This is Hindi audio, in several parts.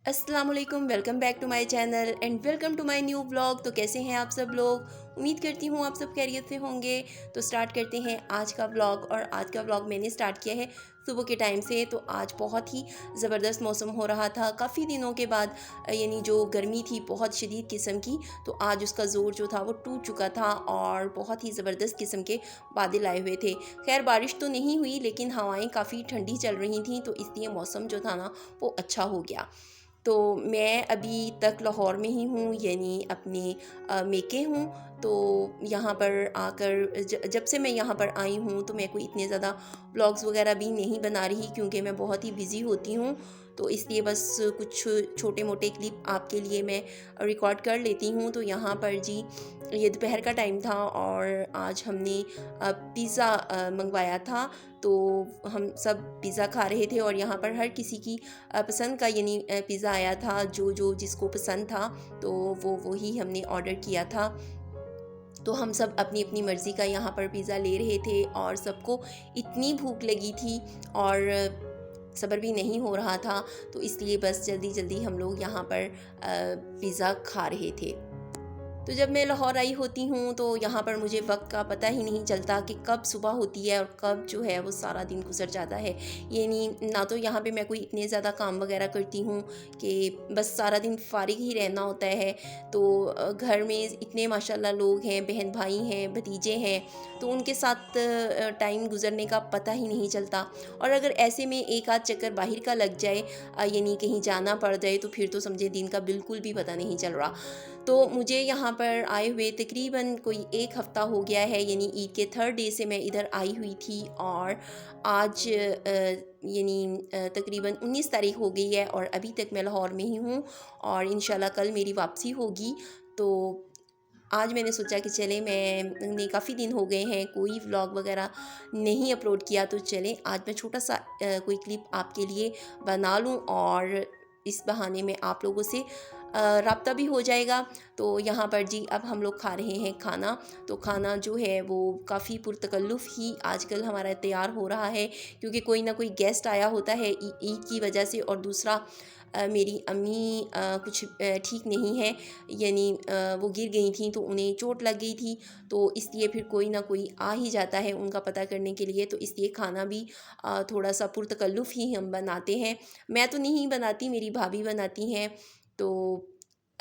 अस्सलाम वालेकुम, welcome back to my channel and welcome to my new vlog. तो कैसे हैं आप सब लोग? उम्मीद करती हूँ आप सब खैरियत से होंगे। तो स्टार्ट करते हैं आज का व्लॉग। और आज का व्लॉग मैंने स्टार्ट किया है सुबह के टाइम से। तो आज बहुत ही ज़बरदस्त मौसम हो रहा था काफ़ी दिनों के बाद, यानी जो गर्मी थी बहुत शदीद किस्म की, तो आज उसका ज़ोर जो था वो टूट चुका था और बहुत ही ज़बरदस्त किस्म के बादल आए हुए थे। खैर बारिश तो नहीं हुई लेकिन हवाएं काफ़ी ठंडी चल रही थी, तो इसलिए मौसम जो था ना वो अच्छा हो गया। तो मैं अभी तक लाहौर में ही हूँ, यानी अपने मेके हूँ। तो यहाँ पर आकर जब से मैं यहाँ पर आई हूँ तो मैं कोई इतने ज़्यादा व्लॉग्स वगैरह भी नहीं बना रही, क्योंकि मैं बहुत ही बिज़ी होती हूँ। तो इसलिए बस कुछ छोटे मोटे क्लिप आपके लिए मैं रिकॉर्ड कर लेती हूँ। तो यहाँ पर जी ये दोपहर का टाइम था और आज हमने पिज़्ज़ा मंगवाया था। तो हम सब पिज़्ज़ा खा रहे थे और यहाँ पर हर किसी की पसंद का यानी पिज़्ज़ा आया था, जो जो जिसको पसंद था तो वो ही हमने ऑर्डर किया था। तो हम सब अपनी अपनी मर्ज़ी का यहाँ पर पिज़्ज़ा ले रहे थे और सबको इतनी भूख लगी थी और सब्र भी नहीं हो रहा था, तो इसलिए बस जल्दी जल्दी हम लोग यहाँ पर पिज़्ज़ा खा रहे थे। तो जब मैं लाहौर आई होती हूँ तो यहाँ पर मुझे वक्त का पता ही नहीं चलता कि कब सुबह होती है और कब जो है वो सारा दिन गुजर जाता है। यानी ना तो यहाँ पे मैं कोई इतने ज़्यादा काम वगैरह करती हूँ कि बस सारा दिन फारिग ही रहना होता है। तो घर में इतने माशाल्लाह लोग हैं, बहन भाई हैं, भतीजे हैं, तो उनके साथ टाइम गुजरने का पता ही नहीं चलता। और अगर ऐसे में एक आध चक्कर बाहर का लग जाए, यानी कहीं जाना पड़ जाए, तो फिर तो समझे दिन का बिल्कुल भी पता नहीं चल रहा। तो मुझे यहाँ पर आए हुए तकरीबन कोई 1 हफ़्ता हो गया है, यानी ईद के 3rd डे से मैं इधर आई हुई थी और आज तकरीबन 19 तारीख हो गई है और अभी तक मैं लाहौर में ही हूँ और इंशाल्लाह कल मेरी वापसी होगी। तो आज मैंने सोचा कि चले, मैंने काफ़ी दिन हो गए हैं कोई व्लॉग वगैरह नहीं अपलोड किया, तो चलें आज मैं छोटा सा कोई क्लिप आपके लिए बना लूँ और इस बहाने में आप लोगों से राब्ता भी हो जाएगा। तो यहाँ पर जी अब हम लोग खा रहे हैं खाना। तो खाना जो है वो काफ़ी पुरतकल्लुफ़ ही आजकल हमारा तैयार हो रहा है, क्योंकि कोई ना कोई गेस्ट आया होता है ईद की वजह से। और दूसरा मेरी अम्मी कुछ ठीक नहीं है, यानी वो गिर गई थी तो उन्हें चोट लग गई थी, तो इसलिए फिर कोई ना कोई आ ही जाता है उनका पता करने के लिए। तो इसलिए खाना भी थोड़ा सा पुरतकल्लुफ़ ही हम बनाते हैं। मैं तो नहीं बनाती, मेरी भाभी बनाती हैं। तो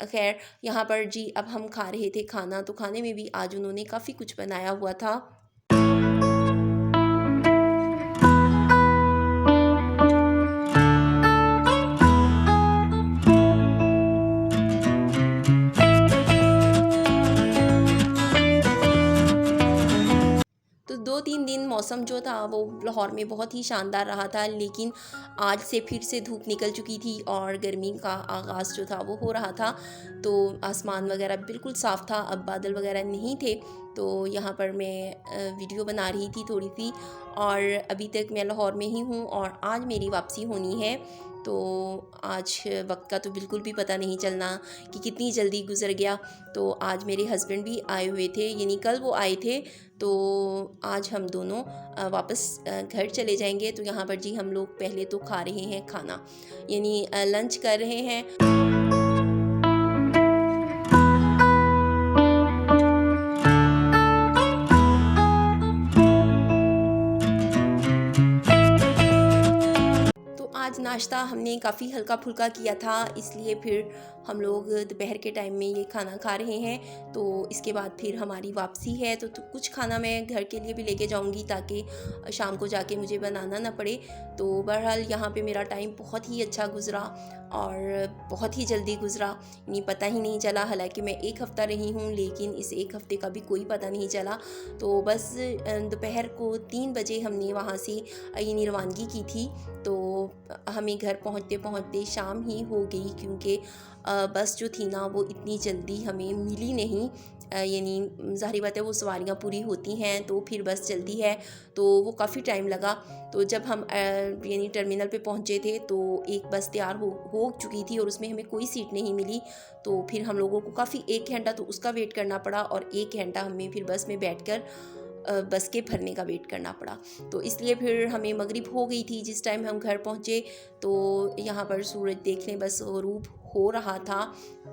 खैर यहाँ पर जी अब हम खा रहे थे खाना। तो खाने में भी आज उन्होंने काफ़ी कुछ बनाया हुआ था। तो 2-3 दिन मौसम जो था वो लाहौर में बहुत ही शानदार रहा था, लेकिन आज से फिर से धूप निकल चुकी थी और गर्मी का आगाज़ जो था वो हो रहा था। तो आसमान वगैरह बिल्कुल साफ़ था, अब बादल वगैरह नहीं थे। तो यहाँ पर मैं वीडियो बना रही थी थोड़ी सी, और अभी तक मैं लाहौर में ही हूँ और आज मेरी वापसी होनी है। तो आज वक्त का तो बिल्कुल भी पता नहीं चलना कि कितनी जल्दी गुजर गया। तो आज मेरे हस्बैंड भी आए हुए थे, यानी कल वो आए थे, तो आज हम दोनों वापस घर चले जाएंगे। तो यहाँ पर जी हम लोग पहले तो खा रहे हैं खाना, यानी लंच कर रहे हैं। तो आज नाश्ता हमने काफ़ी हल्का फुल्का किया था, इसलिए फिर हम लोग दोपहर के टाइम में ये खाना खा रहे हैं। तो इसके बाद फिर हमारी वापसी है, तो कुछ खाना मैं घर के लिए भी लेके जाऊंगी ताकि शाम को जाके मुझे बनाना ना पड़े। तो बहरहाल यहाँ पे मेरा टाइम बहुत ही अच्छा गुज़रा और बहुत ही जल्दी गुज़रा, यानी पता ही नहीं चला। हालांकि मैं 1 हफ़्ता रही हूँ लेकिन इस 1 हफ़्ते का भी कोई पता नहीं चला। तो बस दोपहर को 3 बजे हमने वहाँ से यानी रवानगी की थी। तो हमें घर पहुँचते पहुँचते शाम ही हो गई, क्योंकि बस जो थी ना वो इतनी जल्दी हमें मिली नहीं। यानी ज़ाहिर बात है वो सवारियाँ पूरी होती हैं तो फिर बस चलती है, तो वो काफ़ी टाइम लगा। तो जब हम यानी टर्मिनल पे पहुँचे थे तो एक बस तैयार हो चुकी थी और उसमें हमें कोई सीट नहीं मिली। तो फिर हम लोगों को काफ़ी 1 घंटा तो उसका वेट करना पड़ा और 1 घंटा हमें फिर बस में बैठकर बस के भरने का वेट करना पड़ा। तो इसलिए फिर हमें मगरिब हो गई थी जिस टाइम हम घर पहुँचे। तो यहाँ पर सूरज देखने बस ग़ुरूब हो रहा था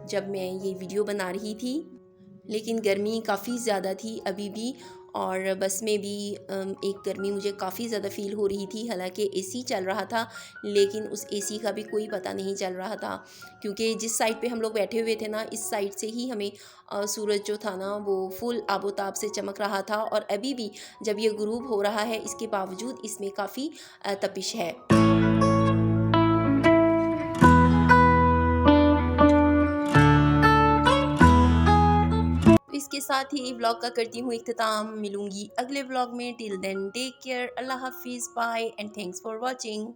जब मैं ये वीडियो बना रही थी। लेकिन गर्मी काफ़ी ज़्यादा थी अभी भी, और बस में भी एक गर्मी मुझे काफ़ी ज़्यादा फ़ील हो रही थी। हालांकि एसी चल रहा था, लेकिन उस एसी का भी कोई पता नहीं चल रहा था, क्योंकि जिस साइड पे हम लोग बैठे हुए थे ना, इस साइड से ही हमें सूरज जो था ना वो फुल आबोताब से चमक रहा था। और अभी भी जब ये गुरूब हो रहा है, इसके बावजूद इसमें काफ़ी तपिश है। इसके साथ ही व्लॉग का करती हूँ इख्तिताम। मिलूंगी अगले व्लॉग में। टिल देन टेक केयर, अल्लाह हाफिज़, bye and thanks for watching.